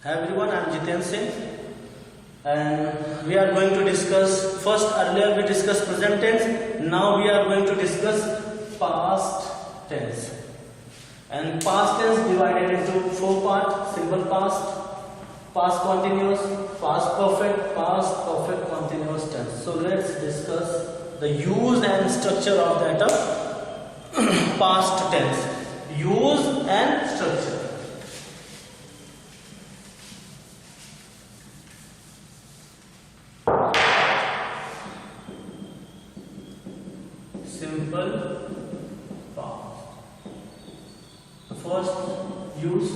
Hi everyone, I am Jiten Singh and we are going to discuss, first earlier we discussed present tense, now we are going to discuss past tense. And past tense divided into four parts: simple past, past continuous, past perfect continuous tense. So let's discuss the use and structure of that past tense. Use and structure. Simple past. The first use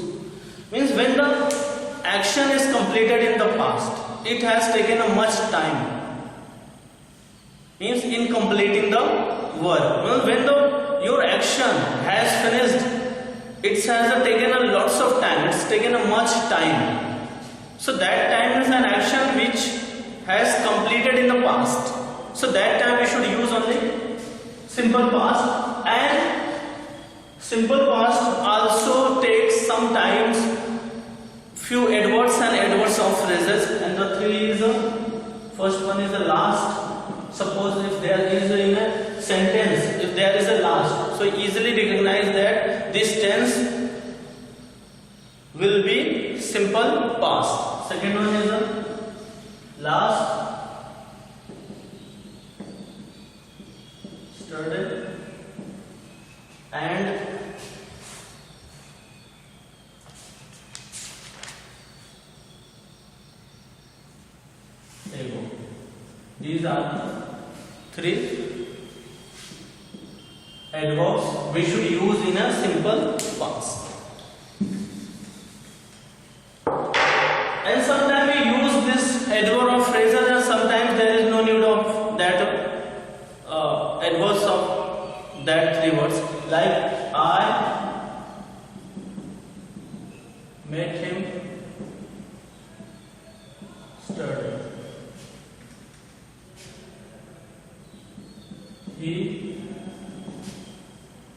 means when the action is completed in the past, it has taken a much time. Means in completing the work. When your action has finished, it has taken a lots of time. It's taken a much time. So that time is an action which has completed in the past. So that time we should use only simple past, and simple past also takes sometimes few adverbs and adverbs of phrases, and the three is first one is the last. Suppose if there is in a sentence, if there is a last, so easily recognize that this tense will be simple past. Second one is the last. And there you go. These are three adverbs we should use in a simple past. And sometimes we use this adverb of phrases, and sometimes there is no need of that adverbs of that three words, like I make him sturdy, he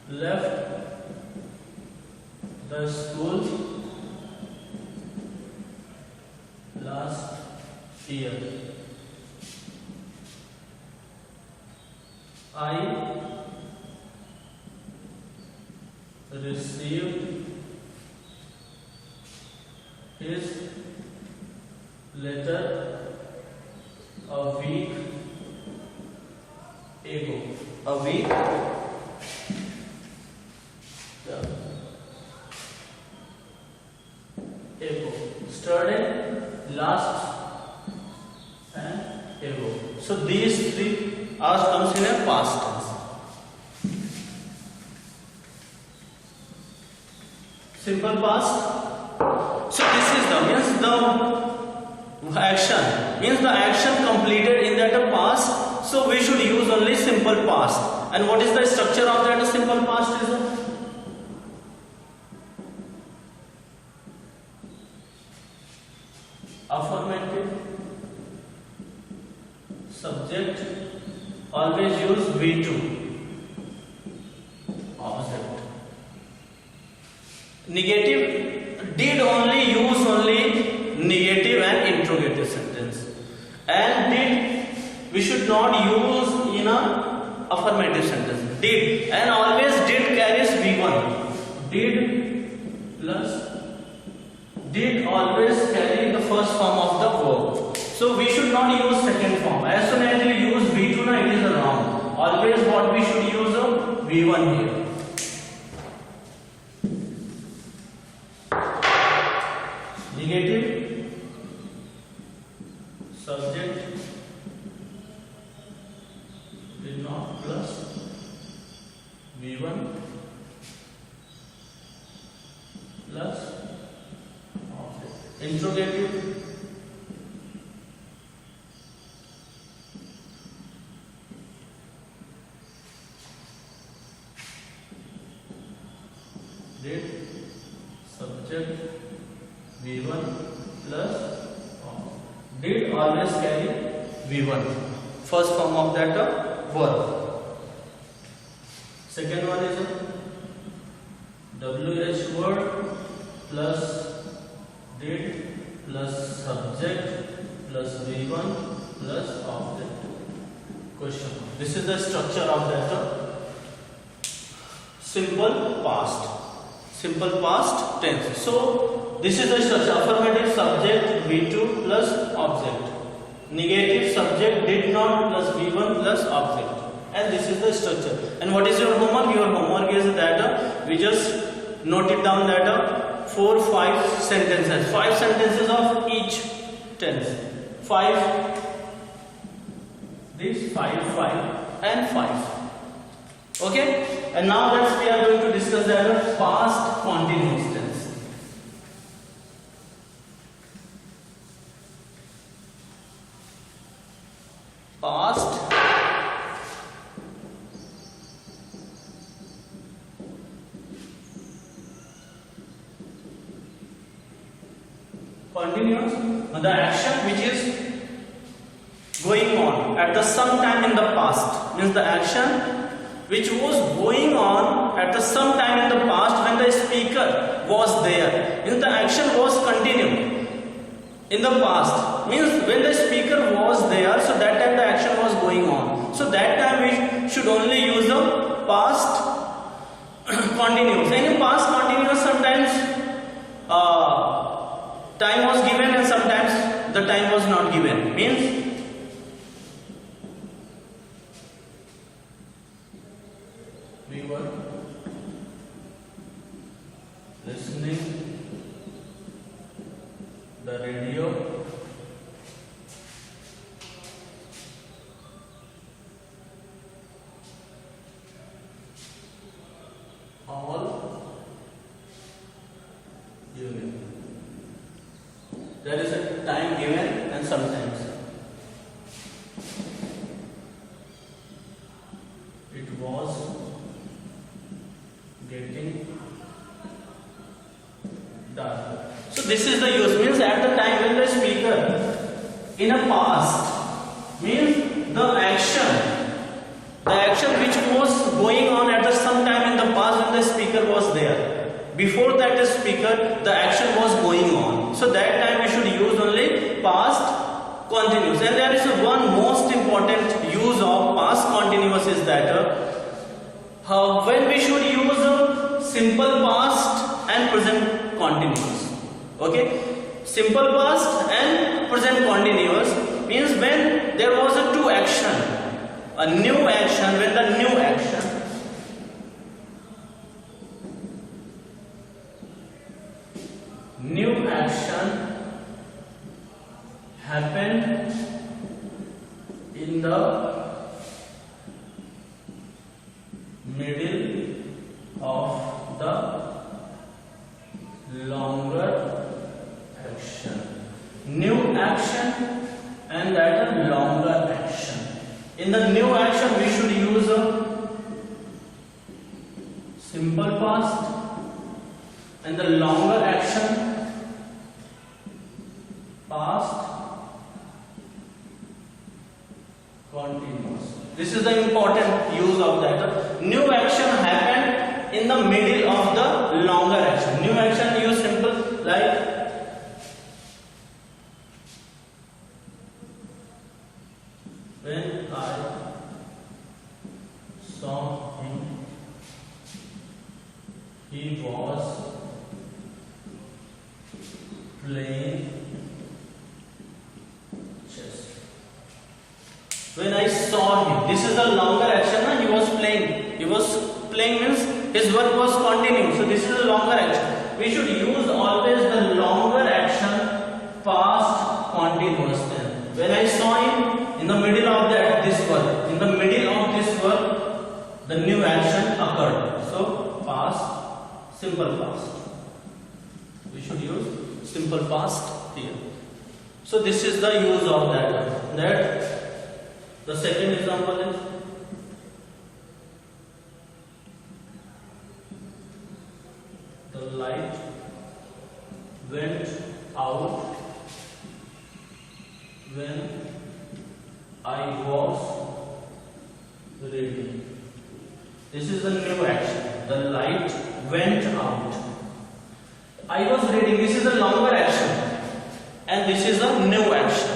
left the school last year, I received his letter a week ago. A week ago. Started last and ago. So these three are comes in a past tense. Simple past. So this is the means the action means the action completed in that past. So we should use only simple past. And what is the structure of that simple past is affirmative, subject, always use V2, opposite. Negative, did only use only negative and interrogative sentence, and did we should not use in a affirmative sentence. Did, and always did carries V1. Did plus did always carry the first form of the verb. So we should not use second form. As soon as you use V2 now it is wrong. Always what we should use V1 here. Negative, subject, did not plus V1 plus interrogative, did, subject, V1 plus did always carry V1, first form of that verb. Second one is WH word plus did plus subject plus V1 plus object. Question. This is the structure of that simple past. Simple past tense. So this is the structure. Affirmative subject V2 plus object. Negative subject did not plus V1 plus object. And this is the structure. And what is your homework? Your homework is that we just note it down that 4-5 sentences. 5 sentences of each tense. 5. This 5 and 5. Okay. And now that we are going to discuss that past continuous tense. Past continuous, the action which is going on at the some time in the past, means the action which was going on at the some time in the past when the speaker was there, means the action was continuing in the past, means when the speaker was there, so that time the action was going on, so that time we should only use the past continuous. And in past continuous sometimes time was given and sometimes the time was not given, means we were listening the radio all evening. There is a time given and sometimes it was getting dark. So this is the use, means at the time when the speaker in a past, means the action which was going on at the some time in the past when the speaker was there. Before that speaker, the action was going on. So that time we should use only past continuous. And there is one most important use of past continuous is that when we should use simple past and present continuous. Okay, simple past and present continuous means when there was a two action, a new action, when the new action happened in the middle of the longer action. New action and that a longer action. In the new action we should use a simple past and the longer action past continuous. This is the important use of that. New action happened in the middle of the longer action. New action use simple like when I saw him, he was playing chess. When I saw him, this is the longer action. He was playing. He was playing means his work was continuing. So this is a longer action. We should use always the longer action past continuous tense. When I saw him, in the middle of this work, in the middle of this work, the new action occurred. So past, simple past. We should use simple past here. So this is the use of that. The second example is the light went out when I was reading. This is the new action. The light went out. I was reading. This is a longer action. and this is a new action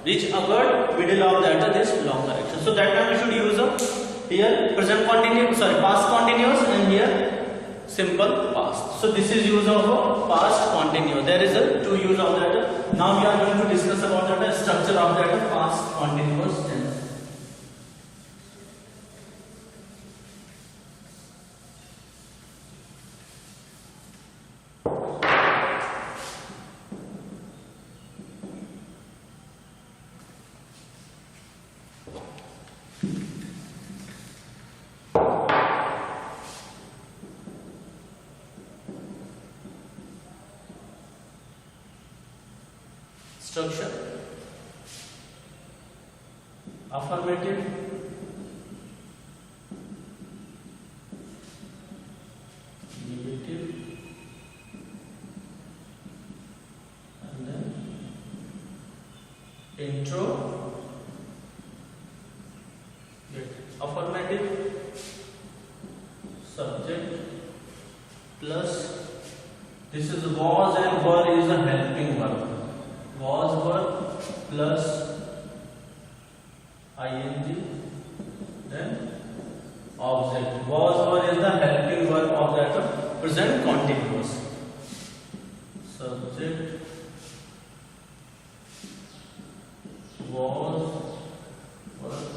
which occurred middle of that this longer action. So that time we should use a here present continuous, past continuous, and here simple past. So this is use of a past continuous. There is a two use of that. Now we are going to discuss about that structure of that past continuous tense. Structure: affirmative, negative, and then intro. Affirmative subject plus this is was and were is a helping verb. Was verb plus ing, then object. Was verb is the helping verb of that present continuous. Subject was verb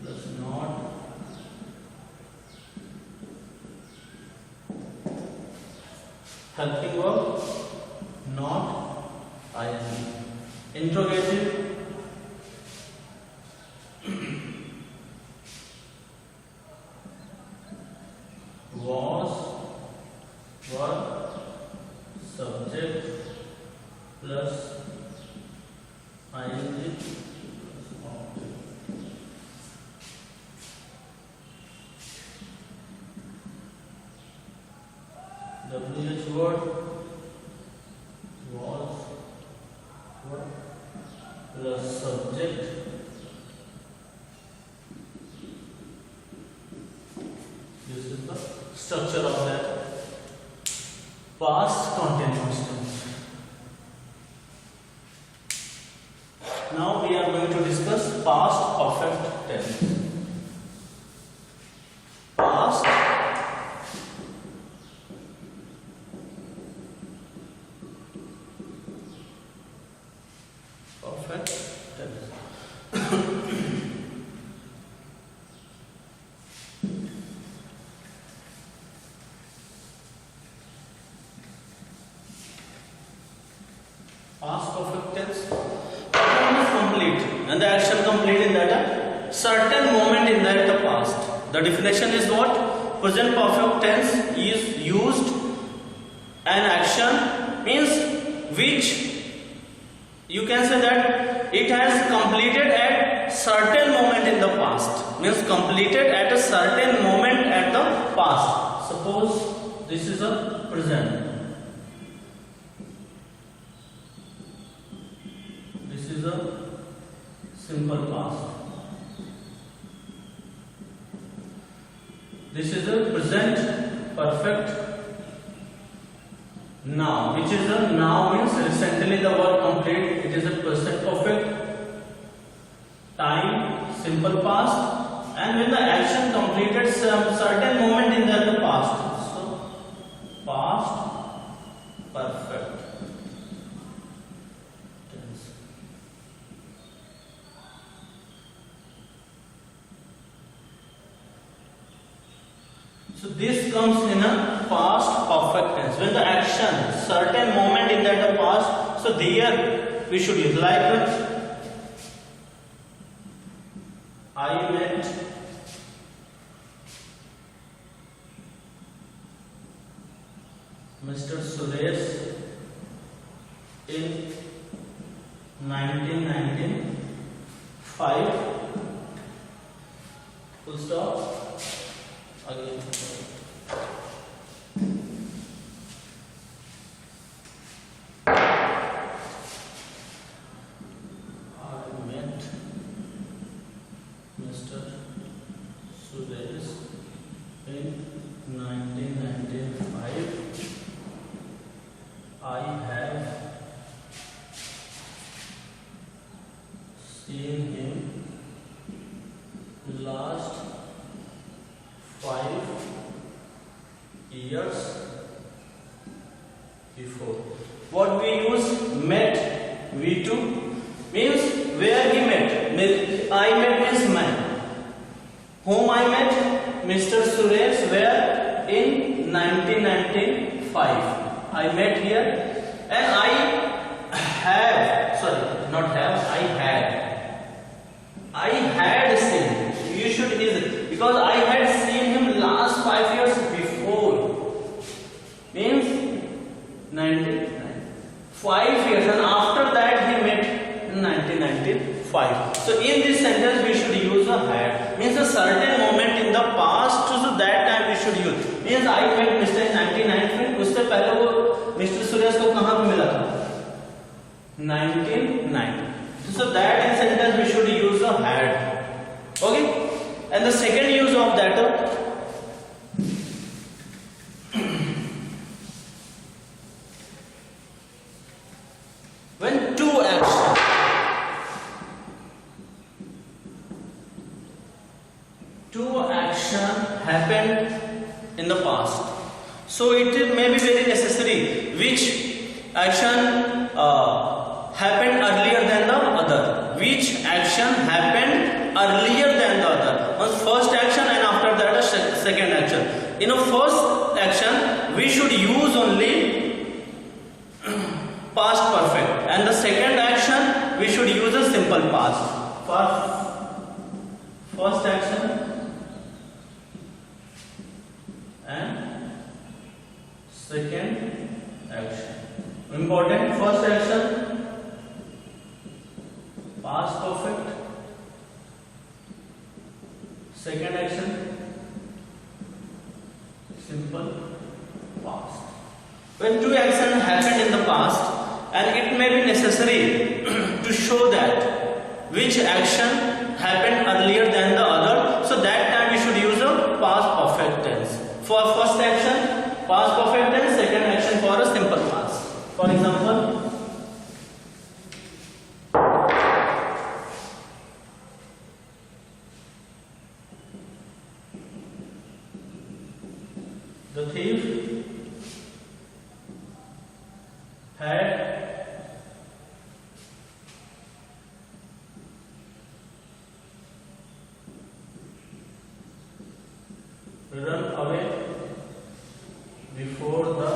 plus not helping verb, not ing. Interrogative was verb subject plus ing plus object. WH word was verb plus subject this is the structure of that past continuous tense. Now we are going to discuss past perfect tense. Past perfect tense. Past perfect tense. Action is complete and the action complete in that certain moment in that past. The definition is what? Present perfect tense is used an action means which you can say that it has completed at certain moment in the past, means completed at a certain moment at the past. Suppose this is a present, this is a simple past, this is a present perfect now, which is a now means recently the work complete. It is a present perfect time, simple past, and when the action completed some certain moment in the past. So past perfect tense. So this comes in a past perfect tense. When the action, certain moment in that past, so there we should use like I met Mr. Suresh in 1995. Full stop. Again. Mr. Suresh in 1995. I have before. What we use? Met. V2 means where he met. I met means man. Whom I met? Mr. Suresh. Where? In 1995. I met here, and I have. Sorry, not have. I had seen. You should use, because I had seen him last 5 years before. Means 5 years, and after that he met in 1995. So in this sentence we should use a had. Means a certain moment in the past, so that time we should use. Means I met Mr. in 1990. उससे पहले वो Mr. Suresh को कहाँ पे मिला था? 1990. So that in sentence we should use a had. Okay. And the second use of that. When two action happened in the past, so it may be very necessary which action happened earlier than the other. Which action happened earlier than the other? First action and after that a second action. In a first action we should use only past perfect, and the second action we should use a simple past. For first action and second action. Important. First action past perfect, second action simple past. When two actions happened in the past, and it may be necessary to show that which action happened earlier than the other, so that time we should use a past perfect tense. For first action, past perfect tense, second action for a simple past. For example, the thief had run away before the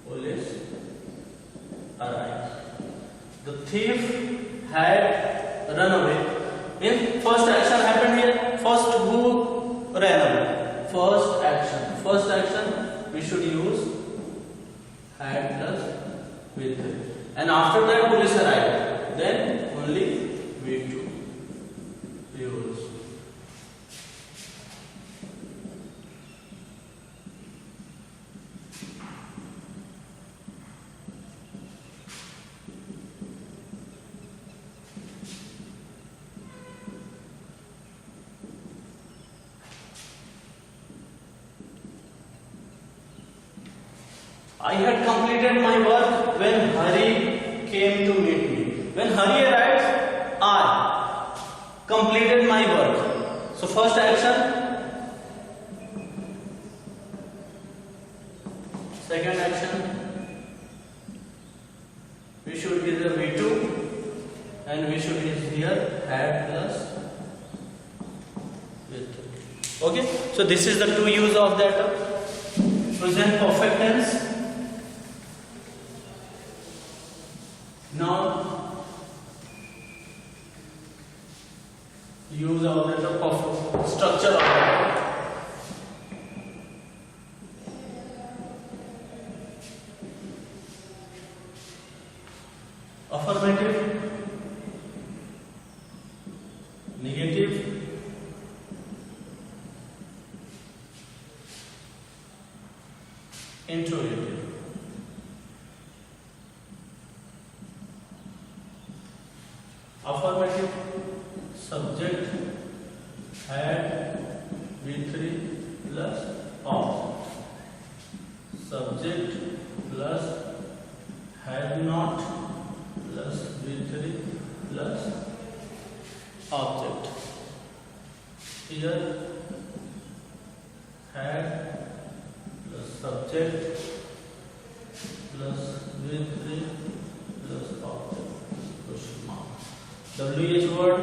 police arrived. The thief had run away. Means first action happened here. First, who ran away? First action. First action we should use had plus with, and after that police arrived. Then only we do use. I had completed my work when Hari came to meet me. When Hari arrived, I completed my work. So first action, second action, we should use a V2, and we should use here had plus with. Okay, so this is the two use of that present perfect tense. Now use of the structure of that. Affirmative, negative, interrogative. Affirmative, subject had V3 plus object. Subject plus had not plus V3 plus object. Here had plus subject plus V3 plus object question mark. WH word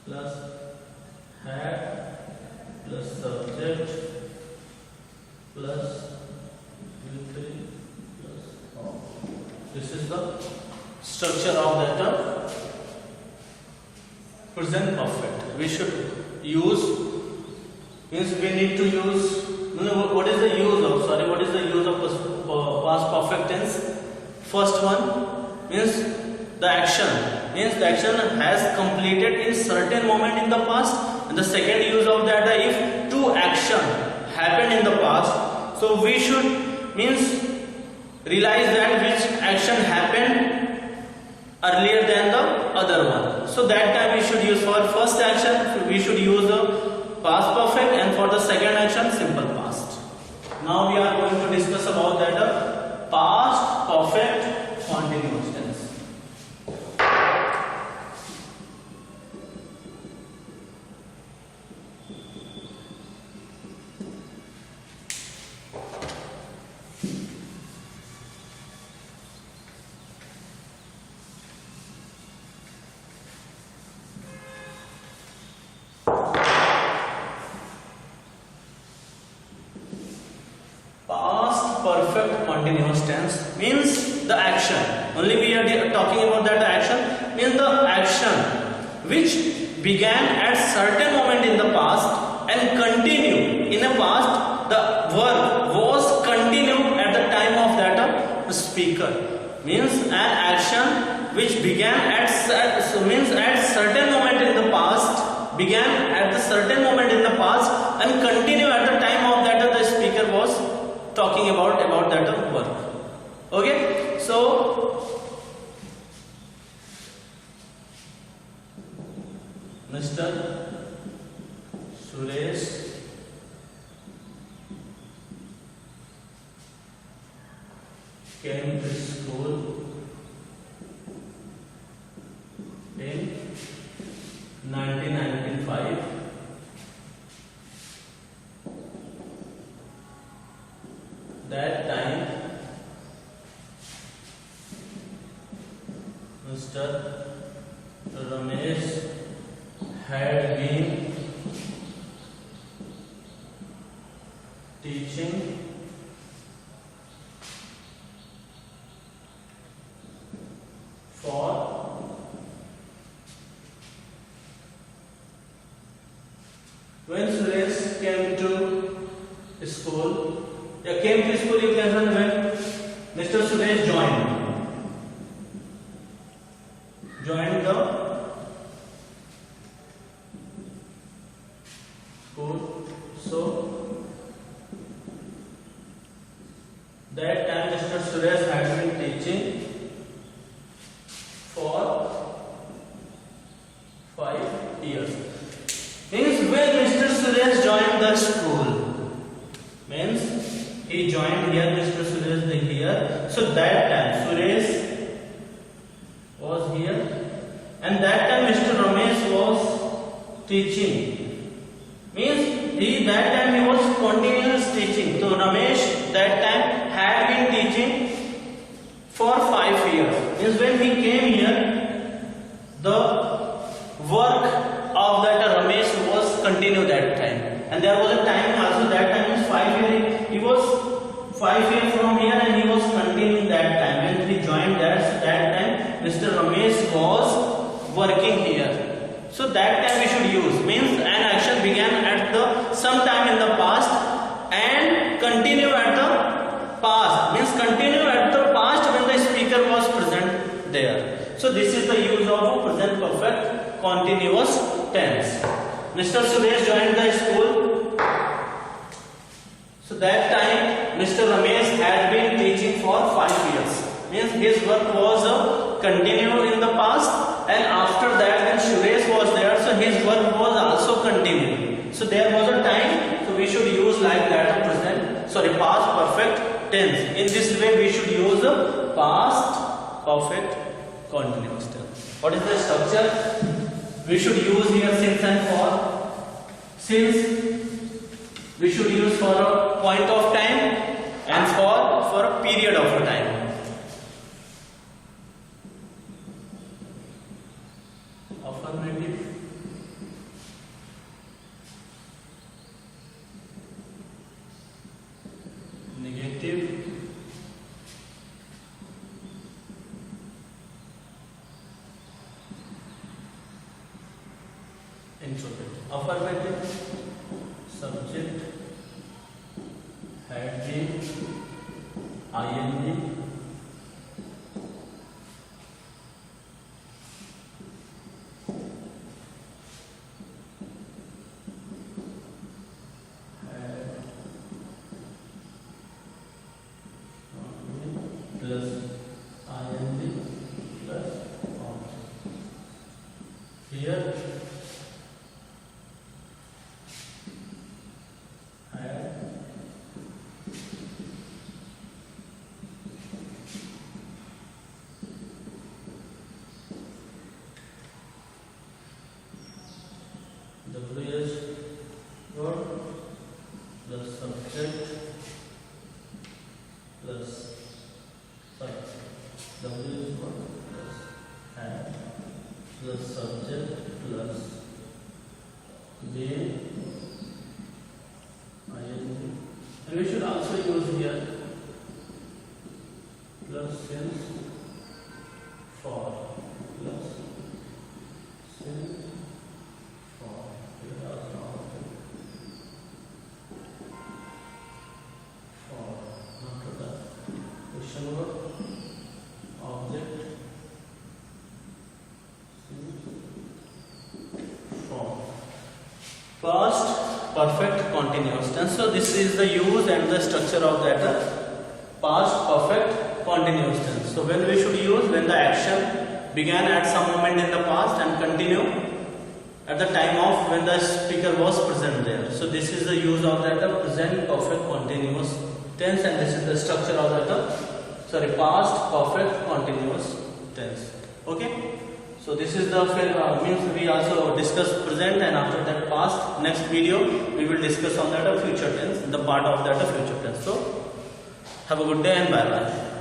plus had plus subject plus V3 plus object. This is the structure of that present perfect. We should use, means we need to use, what is the use of, what is the use of past perfect tense? First one means the action, means the action has completed in certain moment in the past, and the second use of that, if two action happened in the past, so we should means realize that which action happened earlier than the other one. So that time we should use, for first action we should use the past perfect, and for the second action simple past. Now we are going to discuss about that past perfect continuous tense. Perfect continuous tense means the action. Only we are talking about that action, means the action which began at certain moment in the past and continue in the past. The work was continued at the time of that speaker. Means an action which began at certain moment in the past, began at the certain moment in the past and continue at the time of that the speaker was talking about that work. Okay, so Mr. Suresh came to school in 1995. That time Mr. Ramesh had been teaching for when Suresh came to school. Came to school, you can say when Mr. Suresh joined the school. So that time Mr. Suresh had been teaching for 5 years. Means when Mr. Suresh joined the school, means he joined here, Mr. Suresh here. So that time Suresh was here, and that time Mr. Ramesh was teaching. Means that time he was continuous teaching. So Ramesh that time had been teaching for 5 years. Means when he came here, the work of that Ramesh was continued that time. And there was a time also, that time is 5 years. He was 5 years from here and he was continuing that time. When he joined that time, Mr. Ramesh was working here. So that time we should use. Means an action began at some time in the past and continue at the past. Means continue at the past when the speaker was present there. So this is the use of present perfect continuous tense. Mr. Suresh joined the school. So that time Mr. Ramesh had been teaching for 5 years. Means his work was continued in the past, and after that when Suresh was there, so his work was also continued. So there was a time, so we should use like that past perfect tense. In this way we should use past perfect continuous tense. What is the structure? We should use here since and for, since we should use for a point of time and for a period of a time. Affirmative, negative, interrogative. Affirmative, subject, had been, ing, plus ing plus object. Here had WH word plus subject plus WH word plus had plus subject plus been, ing, and we should also use here plus since, for, plus since, for. Here also for. After that, question word, object, form. Past perfect continuous tense. So this is the use and the structure of that past perfect continuous tense. So when we should use, when the action began at some moment in the past and continue at the time of when the speaker was present there. So this is the use of that present perfect continuous tense, and this is the structure of that past perfect continuous tense. Okay. So this is the means we also discuss present, and after that past. Next video we will discuss on that future tense, the part of that future tense. So have a good day and bye bye.